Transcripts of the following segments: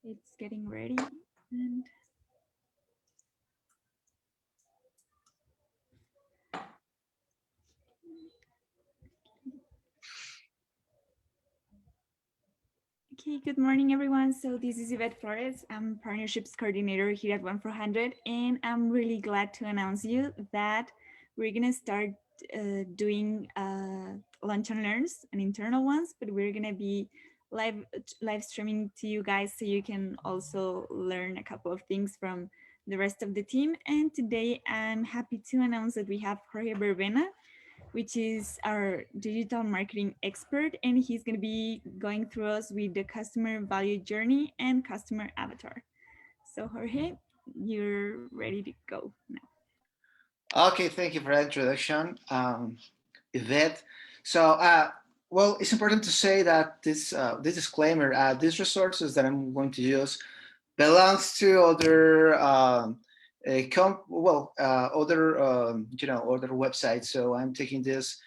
It's getting ready. And okay, good morning, everyone. So this is Yvette Flores. I'm Partnerships Coordinator here at 1-400, and I'm really glad to announce you that we're gonna start doing lunch and learns and internal ones, but we're gonna be live live streaming to you guys so you can also learn a couple of things from the rest of the team. And today I'm happy to announce that we have Jorge Berbena, which is our digital marketing expert, and he's going to be going through us with the customer value journey and customer avatar. So Jorge, you're ready to go now. Okay, thank you for that introduction, Yvette. So, well, it's important to say that this disclaimer, these resources that I'm going to use belongs to other other other websites. So I'm taking this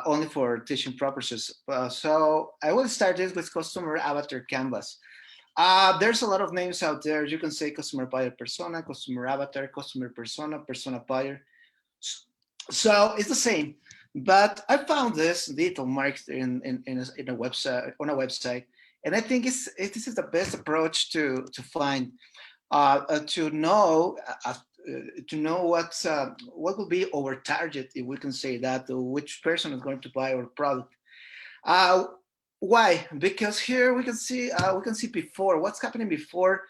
only for teaching purposes. So I will start this with customer avatar canvas. There's a lot of names out there. You can say customer buyer persona, customer avatar, customer persona, persona buyer. So it's the same. But I found this little marked in a website on a website, and I think this is the best approach to find to know what will be our target, if we can say that, which person is going to buy our product. Uh, why? Because here we can see before what's happening before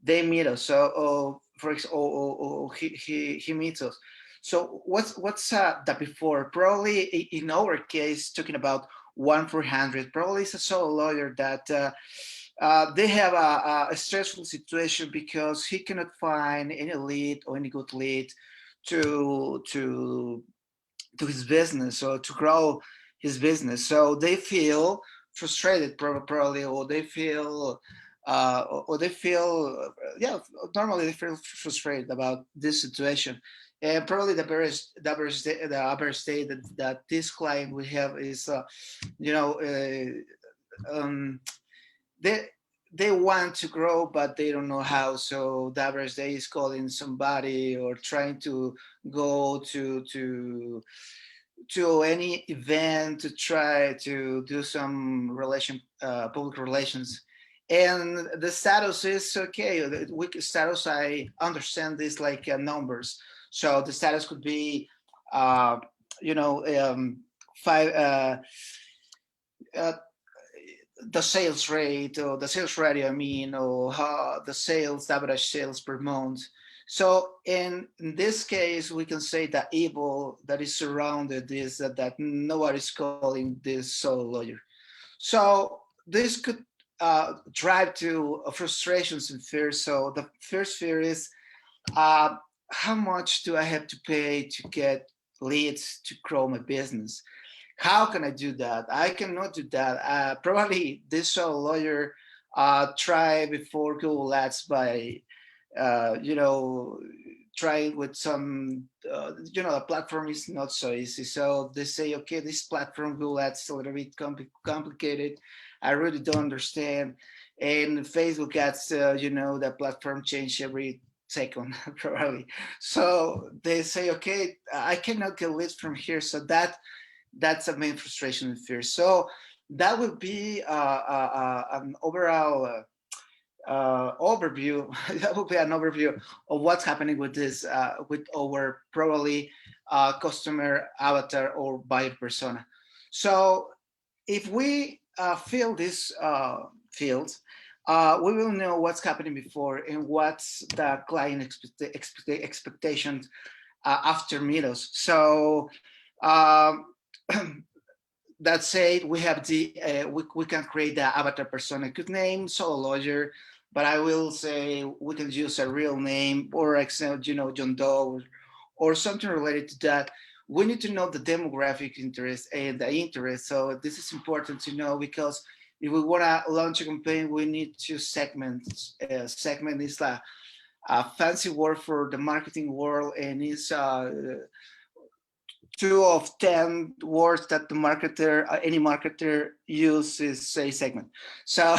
they meet us. So, for example, he meets us. So what's that before? Probably in our case, talking about 1-400, probably it's a solo lawyer that they have a stressful situation because he cannot find any lead or any good lead to to to his business or to grow his business. So they feel frustrated, probably, or they feel, yeah, normally they feel frustrated about this situation. And probably the average state that this client we have is, you know, they they want to grow but they don't know how, so the average day is calling somebody or trying to go to any event to try to do some public relations, and the status is okay. The weak status, I understand this like numbers. So the status could be uh, you know five uh, the sales rate or the sales ratio, I mean, or how the sales, average sales per month. So in this case, we can say that evil that is surrounded is that nobody's calling this sole lawyer. So this could drive to frustrations and fears. So the first fear is, uh, how much do I have to pay to get leads to grow my business? How can I do that? I cannot do that. Probably this lawyer try before Google Ads by, you know, trying with some, the platform is not so easy. So they say, okay, this platform Google Ads is a little bit complicated. I really don't understand. And Facebook ads, the platform change every second probably. So they say, okay, I cannot get leads from here. So that's a main frustration and fear. So that would be an overall overview. That would be an overview of what's happening with this, with our probably customer avatar or buyer persona. So if we fill this fields, we will know what's happening before and what's the client expectations after meetups. So um, that said, we have we can create the avatar persona. Could name solo lawyer, but I will say we can use a real name or John Doe or something related to that. We need to know the demographic interest and the interest. So this is important to know because if we want to launch a campaign, we need to segment. Segment is a fancy word for the marketing world, and is 2 of 10 words that the marketer, any marketer uses, say segment. So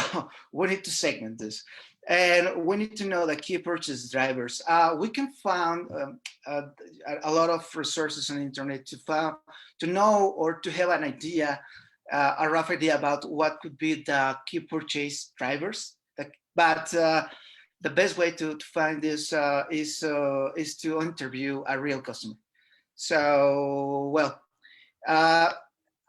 we need to segment this. And we need to know the key purchase drivers. We can find uh, a lot of resources on the internet to know or to have an idea, a rough idea about what could be the key purchase drivers. But the best way to find this is to interview a real customer. So, well, uh,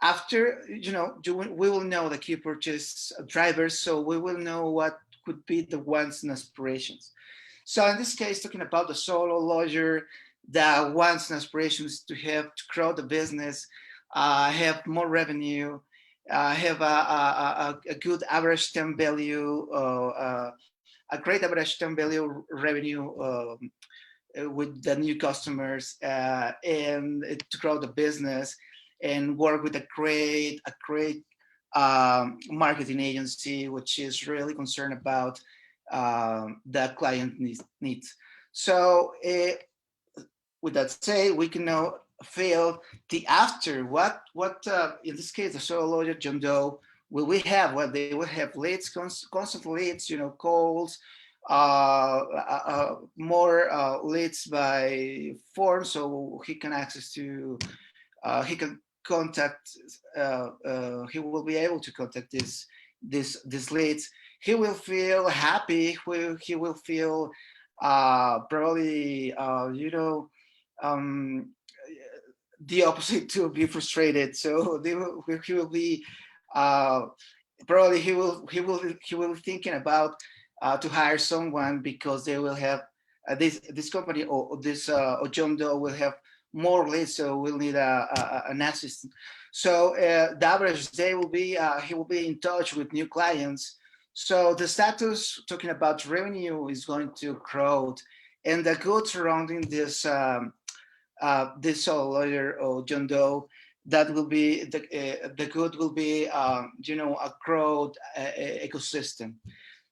after we will know the key purchase drivers, so we will know what could be the wants and aspirations. So in this case, talking about the solo lawyer, the wants and aspirations to have to grow the business, have more revenue, have a good average term value, a great average term value revenue with the new customers, and to grow the business and work with a great marketing agency, which is really concerned about the client needs. So with that said, we can now feel the after. What in this case the solo lawyer John Doe will we have? Well, they will have leads, constant leads, calls, more leads by phone, so he can access to he can contact he will be able to contact these leads. He will feel happy. He will feel probably um, the opposite, to be frustrated. So he will be uh, probably he will thinking about to hire someone because they will have this company, or this or John Doe will have more leads, so we'll need an assistant. So the average day will be he will be in touch with new clients. So the status talking about revenue is going to grow, and the good surrounding this lawyer or John Doe, that will be the good will be a growth ecosystem.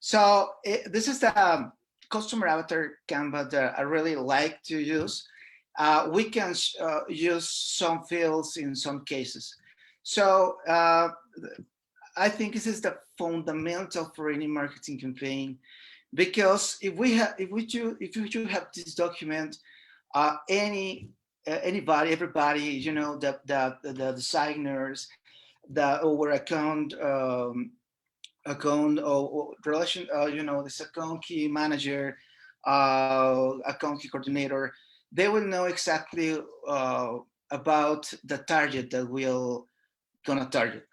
So this is the customer avatar Canva that I really like to use. We can use some fields in some cases. So I think this is the fundamental for any marketing campaign, because if you have this document, anybody, everybody, the designers, the our account or relation, this account key manager, account key coordinator, they will know exactly about the target that we'll gonna target.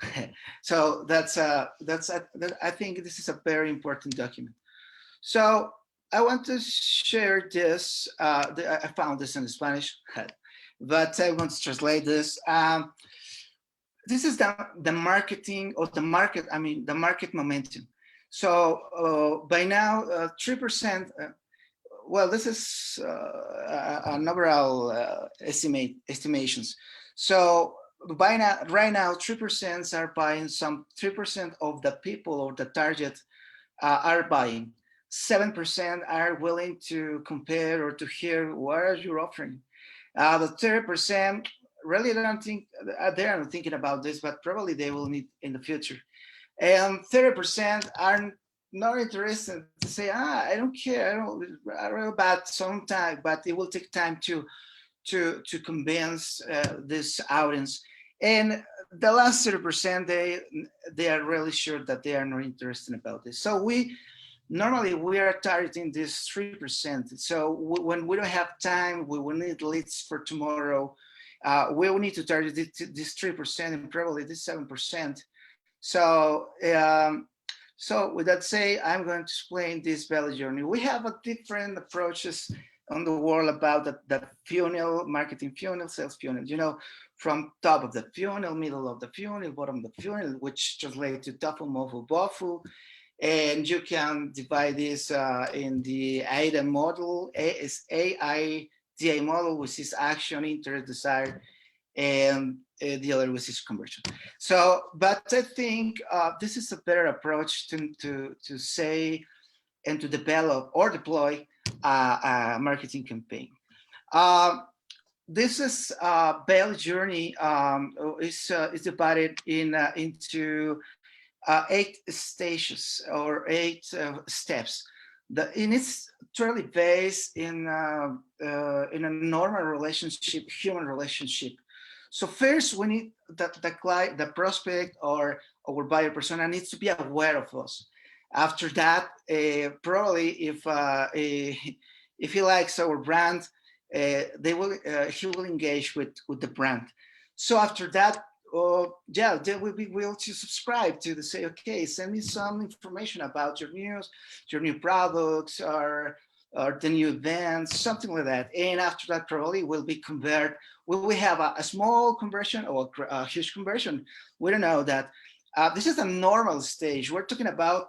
So I think this is a very important document. So I want to share this. I found this in Spanish, but I want to translate this. This is the marketing or the market. I mean, the market momentum. So by now, 3%. Well, this is an overall estimations. So by now, right now, 3% are buying. Some 3% of the people or the target are buying. 7% are willing to compare or to hear what are you offering. The 30% really don't think they are not thinking about this, but probably they will need in the future. And 30% are not interested to say, I don't care, I don't know about sometime, but it will take time to convince this audience. And the last 30%, they are really sure that they are not interested about this. So normally we are targeting this 3%. So when we don't have time, we will need leads for tomorrow. We will need to target this 3% and probably this 7%. So with that say, I'm going to explain this value journey. We have a different approaches on the world about the funnel, marketing funnel, sales funnel, from top of the funnel, middle of the funnel, bottom of the funnel, which translates to TOEFL, MOFL, BOFL. And you can divide this in the AIDA model, AIDA model, which is action, interest, desire, and the other which is conversion. So, but I think this is a better approach to say and to develop or deploy a marketing campaign. This is Bell journey is divided into 8 stages or 8 steps. And it's totally based in a normal relationship, human relationship. So first, we need the client, the prospect, or our buyer persona needs to be aware of us. After that, probably if he likes our brand, he will engage with the brand. So after that, yeah, they will be willing to subscribe to the say, okay, send me some information about your news, your new products, or the new events, something like that. And after that, probably will be convert. Will we have a small conversion or a huge conversion? We don't know that. This is a normal stage. We're talking about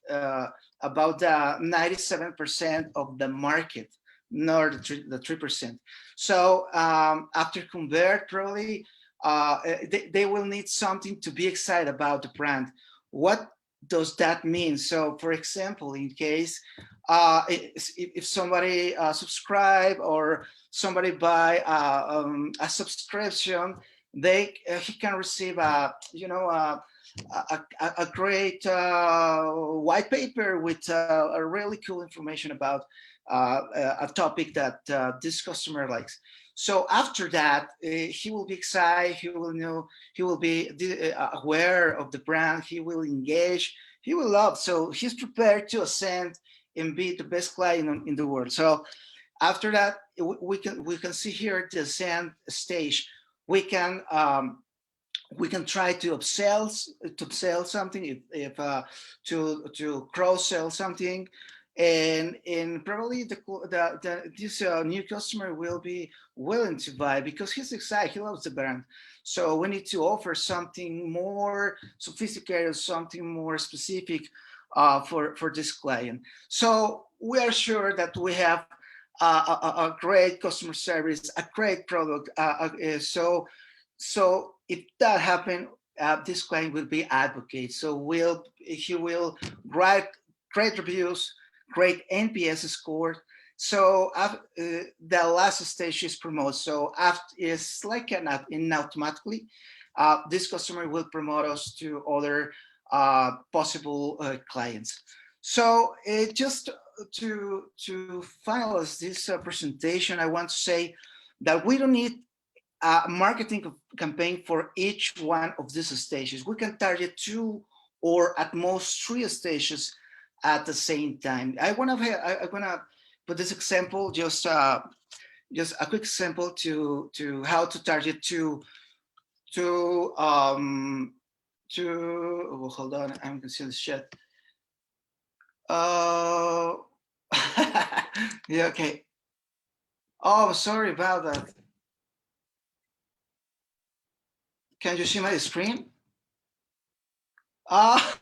uh, about 97% of the market, not the 3%. So after convert, probably they will need something to be excited about the brand. What does that mean? So, for example, in case if somebody subscribe or somebody buy a subscription, he can receive a great white paper with a really cool information about a topic that this customer likes. So after that, he will be excited. He will know. He will be aware of the brand. He will engage. He will love. So he's prepared to ascend and be the best client in the world. So after that, we can see here the ascend stage. We can try to upsell something if to cross sell something, and probably this new customer will be willing to buy because he's excited, he loves the brand. So we need to offer something more sophisticated, something more specific for this client. So we are sure that we have a great customer service, a great product. So if that happens, this client will be advocate. So he will write great reviews, great NPS score. So the last stage is promote. So after it's like in automatically, this customer will promote us to other possible clients. So just to finalize this presentation, I want to say that we don't need a marketing campaign for each one of these stages. We can target 2 or at most 3 stages at the same time. I want to put this example, just a quick example to how to target to oh, hold on, I'm gonna see this chat. Uh, yeah, okay. Oh, sorry about that. Can you see my screen? Oh,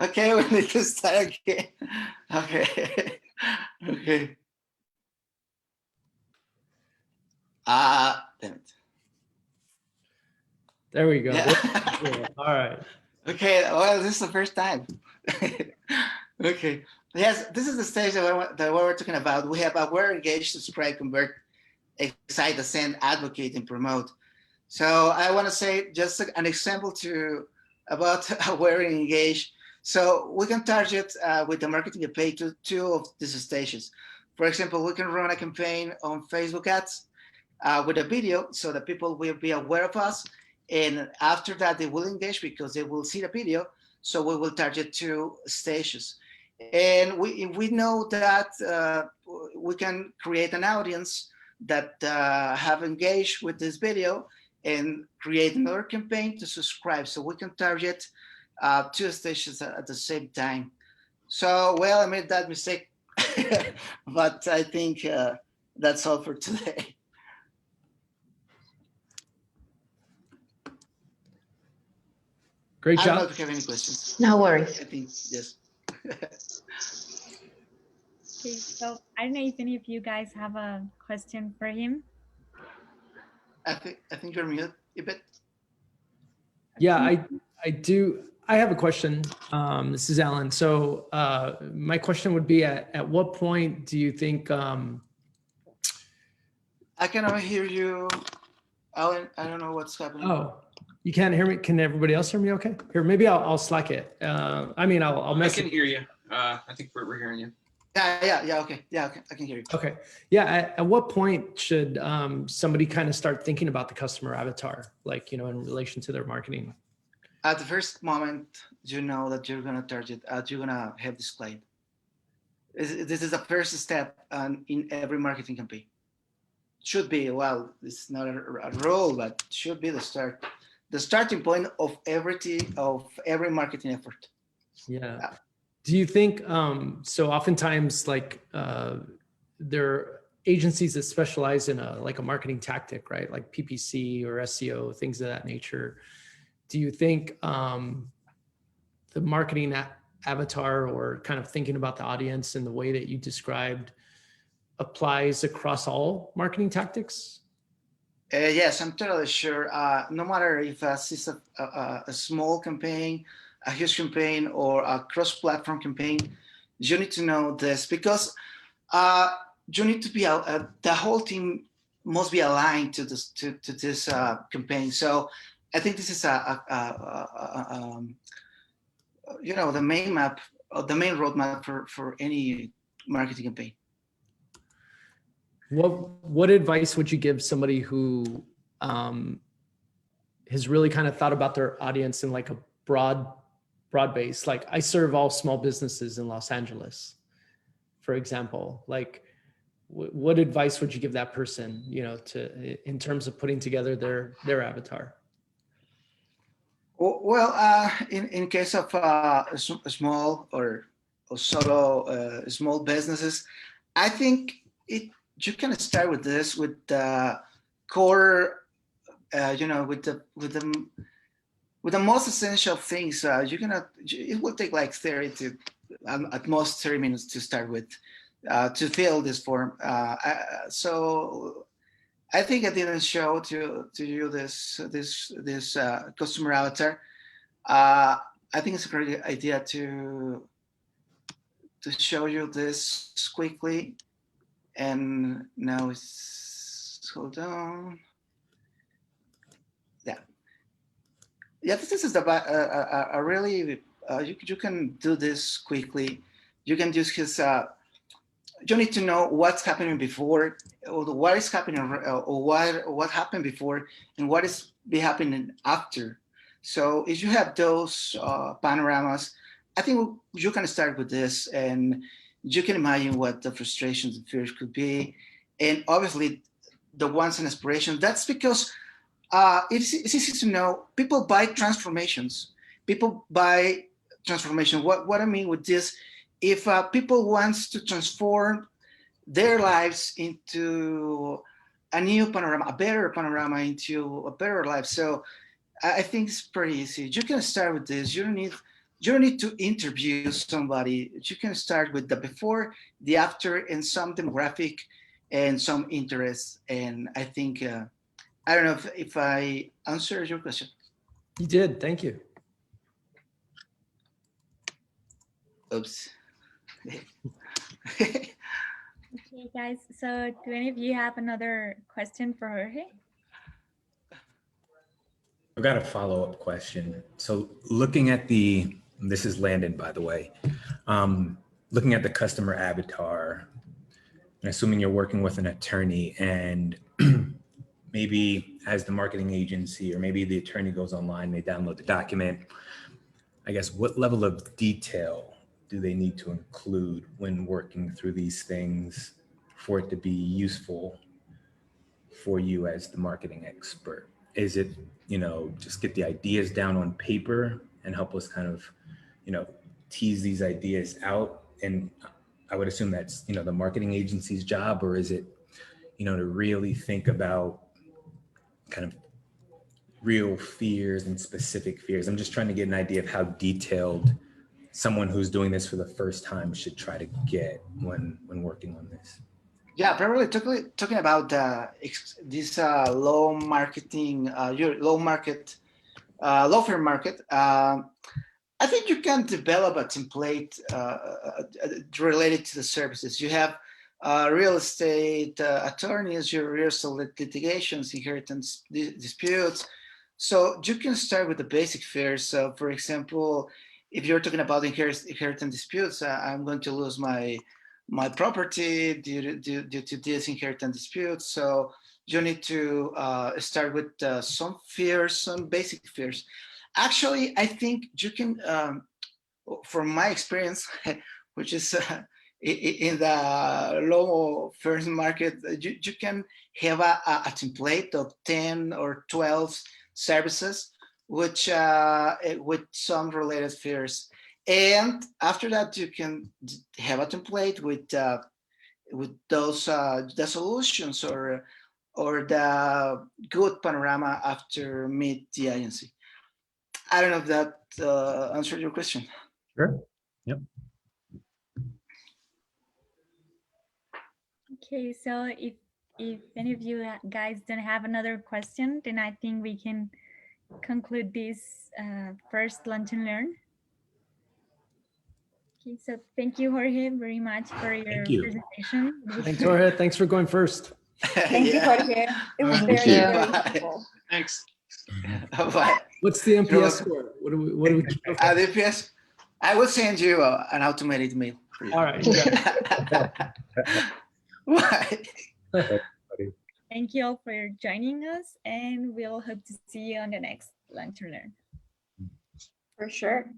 okay, we need to start again. Okay, okay. Damn it. There we go. Yeah. All right. Okay, well, this is the first time. Okay. Yes, this is the stage that we're talking about. We have aware, engage, subscribe, convert, excite, ascend, advocate, and promote. So I want to say just an example about aware and engage. So we can target with the marketing campaign to 2 of these stages. For example, we can run a campaign on Facebook ads with a video so that people will be aware of us. And after that, they will engage because they will see the video. So we will target 2 stages. And we know that we can create an audience that have engaged with this video and create another campaign to subscribe. So we can target 2 stations at the same time. So, well, I made that mistake, but I think that's all for today. Great job. I don't know if you have any questions. No worries. I think yes. Okay, so I don't know if any of you guys have a question for him. I think you're mute a bit. Yeah, I do. I have a question. This is Alan. So my question would be at what point do you think I cannot hear you, Alan. I don't know what's happening. Oh, you can't hear me? Can everybody else hear me okay? Here, maybe I'll Slack it. I mean, I'll message. I can hear you. I think we're hearing you. Okay. Yeah, I can hear you. Okay. Yeah. At what point should somebody kind of start thinking about the customer avatar, like, in relation to their marketing? At the first moment, you know that you're gonna target, you're gonna have displayed. This is the first step in every marketing campaign. Should be, well, it's not a rule, but should be the starting point of every marketing effort. Yeah. Do you think, so oftentimes like there are agencies that specialize in a marketing tactic, right? Like PPC or SEO, things of that nature. Do you think the marketing avatar, or kind of thinking about the audience in the way that you described, applies across all marketing tactics? Yes, I'm totally sure. No matter if it's a small campaign, a huge campaign, or a cross-platform campaign, you need to know this because you need to be the whole team must be aligned to this campaign. So I think this is the main map, the main roadmap for any marketing campaign. What advice would you give somebody who has really kind of thought about their audience in like a broad base? Like, I serve all small businesses in Los Angeles, for example. Like, what advice would you give that person, in terms of putting together their avatar? Well, in case of small or solo small businesses, I think you can start with this with the core, with the most essential things. It will take like 30 to at most 30 minutes to start with to fill this form. So I think I didn't show to you this customer avatar. I think it's a great idea to show you this quickly. And now hold on. Yeah. This is a really you can do this quickly. You can use his. You need to know what's happening before, or what is happening, or what happened before, and what is be happening after. So if you have those panoramas, I think you can start with this, and you can imagine what the frustrations and fears could be, and obviously the wants and aspirations. That's because it's easy to know people buy transformations. People buy transformation. What I mean with this, if people wants to transform their lives into a new panorama, a better panorama, into a better life. So I think it's pretty easy. You can start with this. You don't need to interview somebody. You can start with the before, the after, and some demographic and some interests. And I think I don't know if I answered your question. You did. Thank you. Oops. Okay, guys. So do any of you have another question for Jorge? I've got a follow-up question. So looking at this is Landon, by the way, looking at the customer avatar, and assuming you're working with an attorney, and maybe as the marketing agency, or maybe the attorney goes online, they download the document, I guess, what level of detail do they need to include when working through these things for it to be useful for you as the marketing expert? Is it, just get the ideas down on paper and help us kind of, tease these ideas out? And I would assume that's, the marketing agency's job, or is it, to really think about kind of real fears and specific fears? I'm just trying to get an idea of how detailed someone who's doing this for the first time should try to get when working on this. Yeah, probably talking about this low marketing, low fair market. I think you can develop a template related to the services. You have real estate attorneys, your real estate litigations, inheritance disputes. So you can start with the basic fares. So, for example, if you're talking about inheritance disputes, I'm going to lose my property due to this inheritance dispute. So you need to start with some fears, some basic fears. Actually, I think you can, from my experience, which is in the low first market, you can have a template of 10 or 12 services, which with some related fears. And after that, you can have a template with those the solutions or the good panorama after meet the agency. I don't know if that answered your question. Sure. Yep. Okay, so if any of you guys don't have another question, then I think we can conclude this first lunch and learn. Okay, so thank you, Jorge, very much for your you. presentation. Thanks, Jorge. Thanks for going first. Thank you, Jorge. It was Thank very, you. very Bye. helpful. Thanks. Bye. What's the You're NPS welcome. score? What do we The PS, I will send you an automated mail for you. All right. You got it. Bye. Thank you all for joining us, and we'll hope to see you on the next Lunch and Learn. For sure.